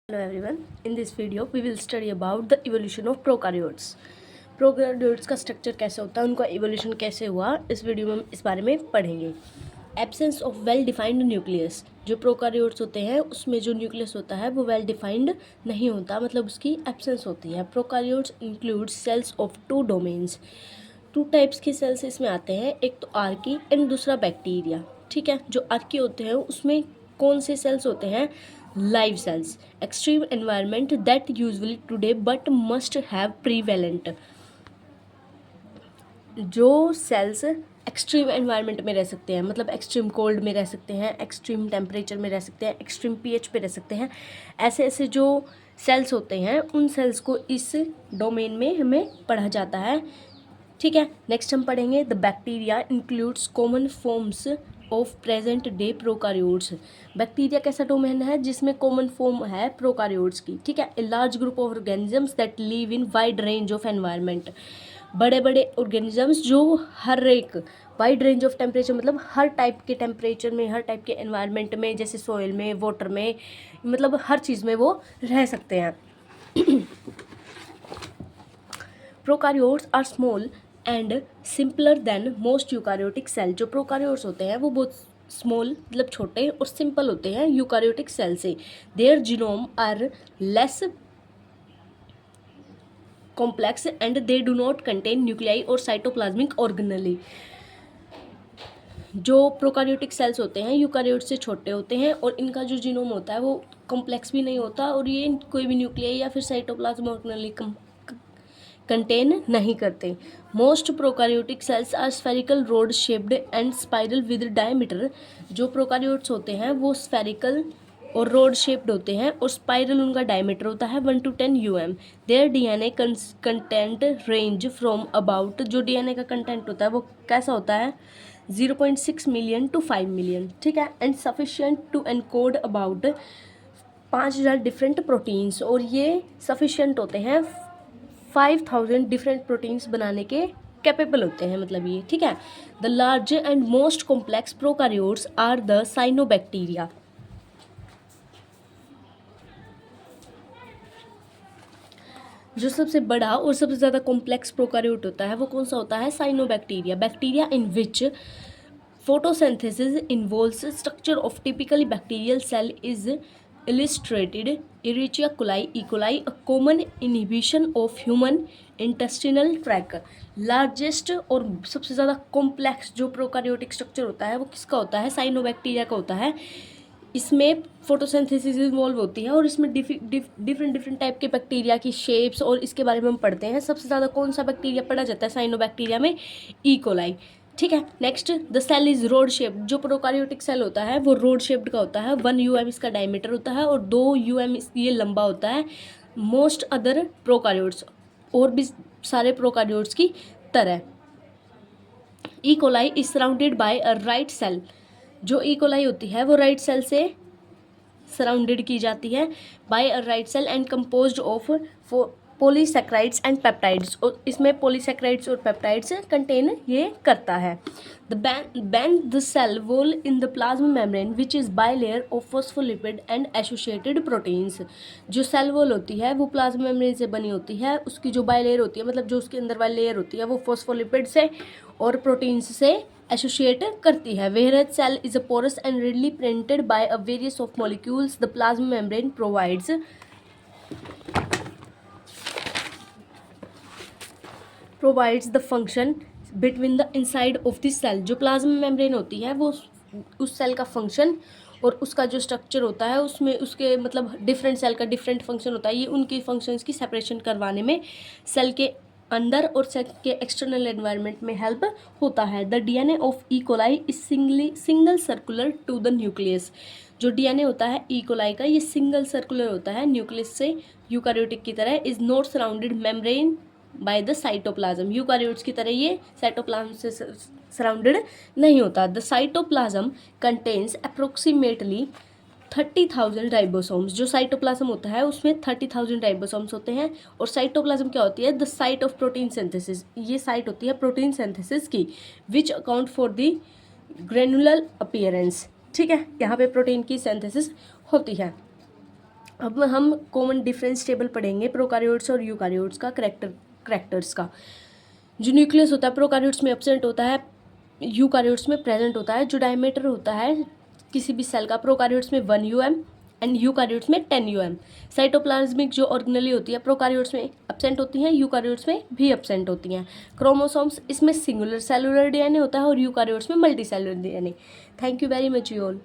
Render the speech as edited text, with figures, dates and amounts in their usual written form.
Hello everyone. In this video we will study about the evolution of prokaryotes. Prokaryotes का structure कैसे होता है, उनका इवोल्यूशन कैसे हुआ, इस वीडियो में हम इस बारे में पढ़ेंगे. Absence of well defined nucleus. जो प्रोकैरियोट्स होते हैं उसमें जो न्यूक्लियस होता है वो वेल डिफाइंड नहीं होता, मतलब उसकी एब्सेंस होती है. Prokaryotes include cells of two domains. Two types के सेल्स इसमें आते हैं, एक तो आर्की एंड दूसरा बैक्टीरिया. ठीक है, जो आर्की होते हैं उसमें कौन से सेल्स होते हैं? Live cells. Extreme environment that usually today but must have prevalent. जो सेल्स एक्सट्रीम एनवायरनमेंट में रह सकते हैं, मतलब एक्सट्रीम कोल्ड में रह सकते हैं, एक्सट्रीम टेम्परेचर में रह सकते हैं, एक्सट्रीम पीएच पे रह सकते हैं, ऐसे ऐसे जो सेल्स होते हैं उन सेल्स को इस डोमेन में हमें पढ़ा जाता है. ठीक है, नेक्स्ट हम पढ़ेंगे the bacteria includes common forms of present day prokaryotes. Bacteria कैसा डोमेन है जिसमें कॉमन फॉर्म है प्रोकैरियोट्स की. ठीक है, a large group of organisms that live in wide range of environment. बड़े बड़े ऑर्गेनिजम्स जो हर एक वाइड रेंज ऑफ टेम्परेचर, मतलब हर टाइप के टेम्परेचर में, हर टाइप के एनवायरनमेंट में, जैसे सॉइल में, वाटर में, मतलब हर चीज़ में वो रह सकते हैं. Prokaryotes are small and simpler than most eukaryotic cell. जो प्रोकैरियोट्स होते हैं वो बहुत स्मॉल, मतलब छोटे और सिंपल होते हैं यूकैरियोटिक सेल से. Their genome are less complex and they do not contain nuclei और साइटोप्लाज्मिक ऑर्गेनेली. जो प्रोकैरियोटिक सेल्स होते हैं यूकैरियोट से छोटे होते हैं और इनका जो जीनोम होता है वो कॉम्प्लेक्स भी नहीं होता और ये कोई भी न्यूक्लियाई या फिर साइटोप्लाज्म ऑर्गेनेली कंटेन नहीं करते. Most prokaryotic cells are spherical rod shaped and spiral with diameter. जो प्रोकैरियोट्स होते हैं वो स्फेरिकल और रोड शेप्ड होते हैं और स्पाइरल उनका डायमीटर होता है 1 to 10 UM. There DNA content range from about. जो डीएनए का कंटेंट होता है वो कैसा होता है? 0.6 मिलियन to 5 मिलियन. ठीक है, and sufficient to encode about 5000 different proteins. और ये सफिशिएंट होते हैं 5000 डिफरेंट प्रोटीन्स बनाने के कैपेबल होते हैं, मतलब ये. ठीक है, the large and most complex prokaryotes are the cyanobacteria. जो सबसे बड़ा और सबसे ज़्यादा कॉम्प्लेक्स प्रोकैरियोट होता है वो कौन सा होता है? Cyanobacteria. Bacteria in which photosynthesis involves structure of typically bacterial cell is illustrated. Escherichia coli, E. coli, a common inhibition of human intestinal tract. Largest और सबसे ज़्यादा कॉम्प्लेक्स जो प्रोकैरियोटिक स्ट्रक्चर होता है वो किसका होता है? साइनोबैक्टीरिया का होता है. इसमें फोटोसिंथेसिस इन्वॉल्व होती है और इसमें डिफरेंट टाइप के बैक्टीरिया की शेप्स और इसके बारे में हम पढ़ते हैं. सबसे ज़्यादा कौन सा बैक्टीरिया पढ़ा जाता है साइनोबैक्टीरिया में? E coli. ठीक है, next the cell is rod shaped. जो प्रोकैरियोटिक सेल होता है वो रोड शेप्ड का होता है. 1 UM इसका डायमीटर होता है और 2 UM ये लंबा होता है. मोस्ट अदर प्रोकैरियोट्स, और भी सारे प्रोकैरियोट्स की तरह. E coli is surrounded by a right cell. जो ई कोलाई होती है वो राइट सेल से सराउंडेड की जाती है by a right cell and composed of polysaccharides and peptides. और इसमें पॉलीसैकेराइड्स और पेप्टाइड्स कंटेन ये करता है. The band the cell wall in the plasma membrane which is bilayer of phospholipid and associated proteins. जो cell wall होती है वो प्लाज्मा मेम्ब्रेन से बनी होती है. उसकी जो बाई लेयर होती है, मतलब जो उसके अंदर वाली लेयर होती है वो फॉस्फोलिपिड से और प्रोटीन्स से एसोसिएट करती है. Whereas cell is a porous and readily printed by a various of molecules, the plasma membrane provides the function between the inside of the cell. जो प्लाज्मा मेम्ब्रेन होती है वो उस सेल का फंक्शन और उसका जो स्ट्रक्चर होता है उसमें उसके, मतलब डिफरेंट सेल का डिफरेंट फंक्शन होता है. ये उनकी फंक्शंस की सेपरेशन करवाने में सेल के अंदर और सेल के एक्सटर्नल एनवायरनमेंट में हेल्प होता है. The DNA of E coli is single circular to the nucleus. जो डीएनए होता है ई कोलाई का ये सिंगल सर्कुलर होता है न्यूक्लियस से, यूकैरियोटिक की तरह. Is not surrounded membrane by the cytoplasm. Eukaryotes की तरह ये साइटोप्लाज्म से सराउंडेड नहीं होता. The cytoplasm contains approximately 30,000 ribosomes. जो साइटोप्लाज्म होता है उसमें 30,000 राइबोसोम्स होते हैं. और साइटोप्लाज्म क्या होती है? The site of protein synthesis. ये साइट होती है प्रोटीन सिंथेसिस की. Which account for the granular appearance. ठीक है, यहाँ पे प्रोटीन की सिंथेसिस होती है. अब हम कॉमन डिफरेंस टेबल पढ़ेंगे प्रोकारियोट्स और यूकारियोट्स का करैक्टर्स का। जो न्यूक्लियस होता है प्रोकारियोट्स में एब्सेंट होता है, यूकारियोट्स में प्रेजेंट होता है। जो डायमीटर होता है किसी भी सेल का, प्रोकारियोट्स में 1 UM एंड यूकारियोट्स में 10 UM। साइटोप्लाज्मिक जो ऑर्गेनेली होती है प्रोकारियोट्स में एब्सेंट होती हैं, यूकारियोट्स में भी एब्सेंट होती हैं। क्रोमोसोम्स इसमें सिंगुलर सेलुलर DNA होता है और यूकारियोट्स में multi cellular DNA। Thank you very much you all.